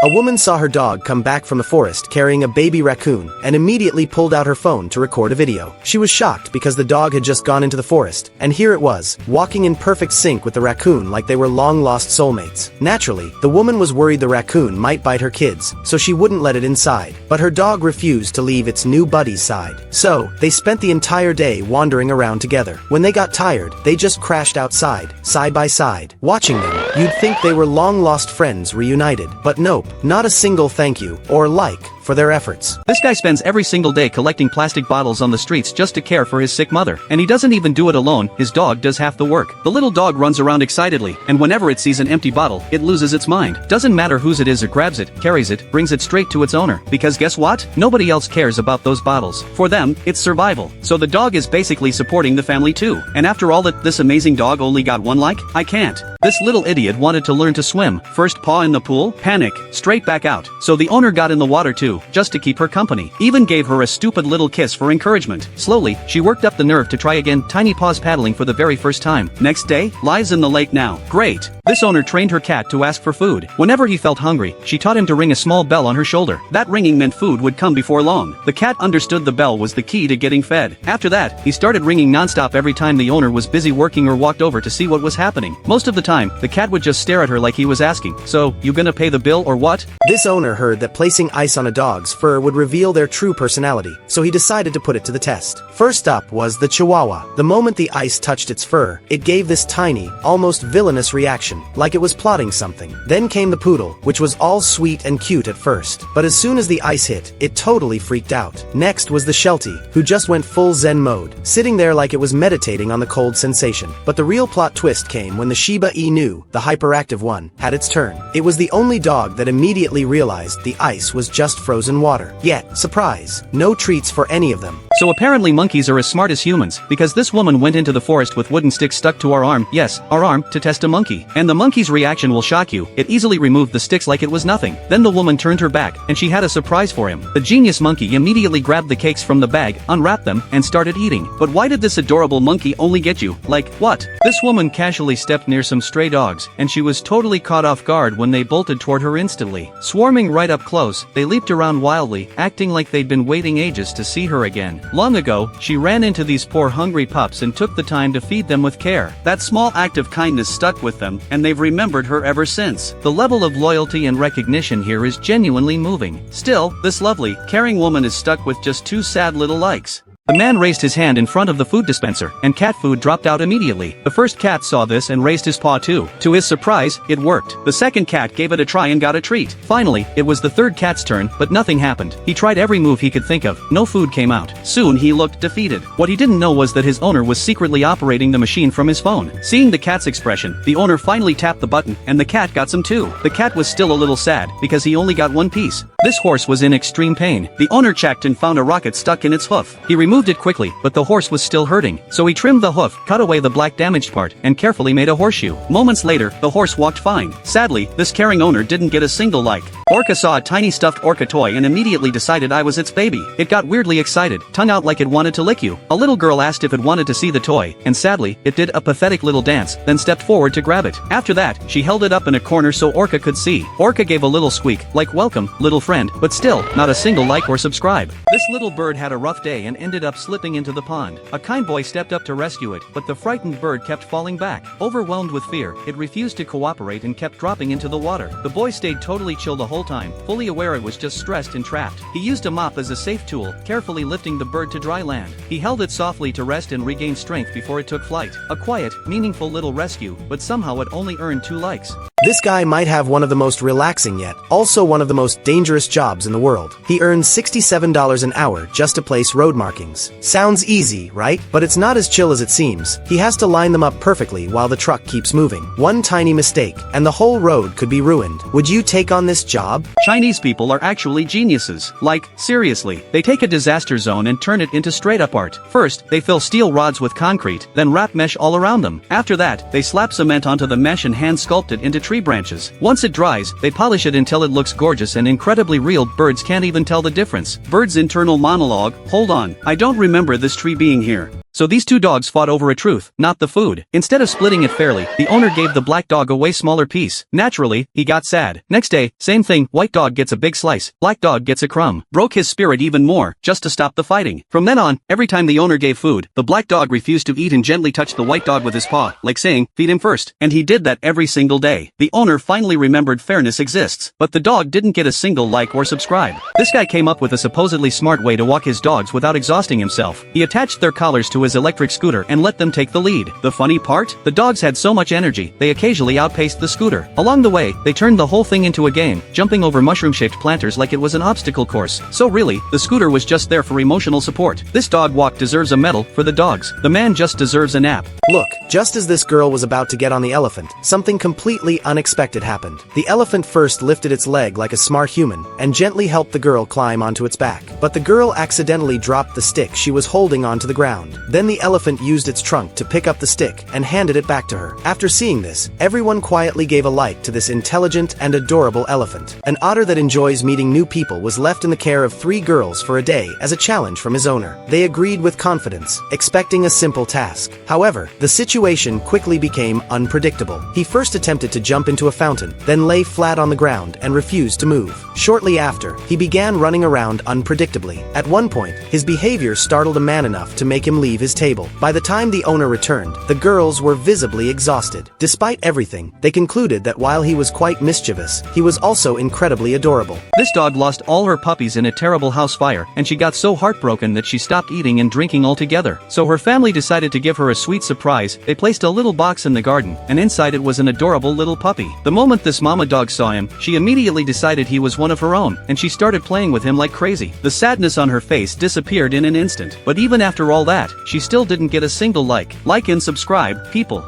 A woman saw her dog come back from the forest carrying a baby raccoon and immediately pulled out her phone to record a video. She was shocked because the dog had just gone into the forest, and here it was, walking in perfect sync with the raccoon like they were long-lost soulmates. Naturally, the woman was worried the raccoon might bite her kids, so she wouldn't let it inside. But her dog refused to leave its new buddy's side. So, they spent the entire day wandering around together. When they got tired, they just crashed outside, side by side. Watching them, you'd think they were long-lost friends reunited. But nope, not a single thank you, or like, for their efforts. This guy spends every single day collecting plastic bottles on the streets just to care for his sick mother. And he doesn't even do it alone, his dog does half the work. The little dog runs around excitedly, and whenever it sees an empty bottle, it loses its mind. Doesn't matter whose it is, it grabs it, carries it, brings it straight to its owner. Because guess what? Nobody else cares about those bottles. For them, it's survival. So the dog is basically supporting the family too. And after all that, this amazing dog only got one like? I can't. This little idiot wanted to learn to swim. First paw in the pool, panic, straight back out. So the owner got in the water too, just to keep her company. Even gave her a stupid little kiss for encouragement. Slowly, she worked up the nerve to try again, tiny paws paddling for the very first time. Next day, lies in the lake now. Great. This owner trained her cat to ask for food. Whenever he felt hungry, she taught him to ring a small bell on her shoulder. That ringing meant food would come before long. The cat understood the bell was the key to getting fed. After that, he started ringing nonstop every time the owner was busy working or walked over to see what was happening. Most of the time, the cat would just stare at her like he was asking, "So, you gonna pay the bill or what?" This owner heard that placing ice on a dog's fur would reveal their true personality, so he decided to put it to the test. First up was the Chihuahua. The moment the ice touched its fur, it gave this tiny, almost villainous reaction, like it was plotting something. Then came the Poodle, which was all sweet and cute at first, but as soon as the ice hit, it totally freaked out. Next was the Sheltie, who just went full Zen mode, sitting there like it was meditating on the cold sensation. But the real plot twist came when the Shiba Inu, the hyperactive one, had its turn. It was the only dog that immediately realized the ice was just frozen water. Yet, surprise, no treats for any of them. So apparently monkeys are as smart as humans, because this woman went into the forest with wooden sticks stuck to our arm, yes, our arm, to test a monkey. And the monkey's reaction will shock you, it easily removed the sticks like it was nothing. Then the woman turned her back, and she had a surprise for him. The genius monkey immediately grabbed the cakes from the bag, unwrapped them, and started eating. But why did this adorable monkey only get you? Like, what? This woman casually stepped near some stray dogs, and she was totally caught off guard when they bolted toward her instantly. Swarming right up close, they leaped around wildly, acting like they'd been waiting ages to see her again. Long ago, she ran into these poor hungry pups and took the time to feed them with care. That small act of kindness stuck with them, and they've remembered her ever since. The level of loyalty and recognition here is genuinely moving. Still, this lovely, caring woman is stuck with just two sad little likes. The man raised his hand in front of the food dispenser, and cat food dropped out immediately. The first cat saw this and raised his paw too. To his surprise, it worked. The second cat gave it a try and got a treat. Finally, it was the third cat's turn, but nothing happened. He tried every move he could think of. No food came out. Soon he looked defeated. What he didn't know was that his owner was secretly operating the machine from his phone. Seeing the cat's expression, the owner finally tapped the button, and the cat got some too. The cat was still a little sad, because he only got one piece. This horse was in extreme pain. The owner checked and found a rocket stuck in its hoof. He removed it quickly, but the horse was still hurting. So he trimmed the hoof, cut away the black damaged part, and carefully made a horseshoe. Moments later, the horse walked fine. Sadly, this caring owner didn't get a single like. Orca saw a tiny stuffed orca toy and immediately decided I was its baby. It got weirdly excited, tongue out like it wanted to lick you. A little girl asked if it wanted to see the toy, and sadly, it did a pathetic little dance, then stepped forward to grab it. After that, she held it up in a corner so Orca could see. Orca gave a little squeak, like welcome, little friend, but still, not a single like or subscribe. This little bird had a rough day and ended up slipping into the pond. A kind boy stepped up to rescue it, but the frightened bird kept falling back. Overwhelmed with fear, it refused to cooperate and kept dropping into the water. The boy stayed totally chill the whole time, fully aware it was just stressed and trapped. He used a mop as a safe tool, carefully lifting the bird to dry land. He held it softly to rest and regain strength before it took flight. A quiet, meaningful little rescue, but somehow it only earned 2 likes. This guy might have one of the most relaxing yet also one of the most dangerous jobs in the world. He earns $67 an hour just to place road markings. Sounds easy, right? But it's not as chill as it seems. He has to line them up perfectly while the truck keeps moving. One tiny mistake, and the whole road could be ruined. Would you take on this job? Chinese people are actually geniuses. Like, seriously, they take a disaster zone and turn it into straight-up art. First, they fill steel rods with concrete, then wrap mesh all around them. After that, they slap cement onto the mesh and hand-sculpt it into tree branches. Once it dries, they polish it until it looks gorgeous and incredibly real. Birds can't even tell the difference. Bird's internal monologue, hold on, I don't remember this tree being here. So these two dogs fought over a truth, not the food. Instead of splitting it fairly, the owner gave the black dog a way smaller piece. Naturally, he got sad. Next day, same thing, white dog gets a big slice, black dog gets a crumb. Broke his spirit even more, just to stop the fighting. From then on, every time the owner gave food, the black dog refused to eat and gently touched the white dog with his paw, like saying, feed him first. And he did that every single day. The owner finally remembered fairness exists, but the dog didn't get a single like or subscribe. This guy came up with a supposedly smart way to walk his dogs without exhausting himself. He attached their collars to his electric scooter and let them take the lead. The funny part? The dogs had so much energy, they occasionally outpaced the scooter. Along the way, they turned the whole thing into a game, jumping over mushroom-shaped planters like it was an obstacle course. So really, the scooter was just there for emotional support. This dog walk deserves a medal for the dogs. The man just deserves a nap. Look, just as this girl was about to get on the elephant, something completely unexpected happened. The elephant first lifted its leg like a smart human, and gently helped the girl climb onto its back. But the girl accidentally dropped the stick she was holding onto the ground. Then the elephant used its trunk to pick up the stick and handed it back to her. After seeing this, everyone quietly gave a like to this intelligent and adorable elephant. An otter that enjoys meeting new people was left in the care of 3 girls for a day as a challenge from his owner. They agreed with confidence, expecting a simple task. However, the situation quickly became unpredictable. He first attempted to jump into a fountain, then lay flat on the ground and refused to move. Shortly after, he began running around unpredictably. At one point, his behavior startled a man enough to make him leave his table. By the time the owner returned, the girls were visibly exhausted. Despite everything, they concluded that while he was quite mischievous, he was also incredibly adorable. This dog lost all her puppies in a terrible house fire, and she got so heartbroken that she stopped eating and drinking altogether. So her family decided to give her a sweet surprise. They placed a little box in the garden, and inside it was an adorable little puppy. The moment this mama dog saw him, she immediately decided he was one of her own, and she started playing with him like crazy. The sadness on her face disappeared in an instant. But even after all that, she still didn't get a single like and subscribe, people.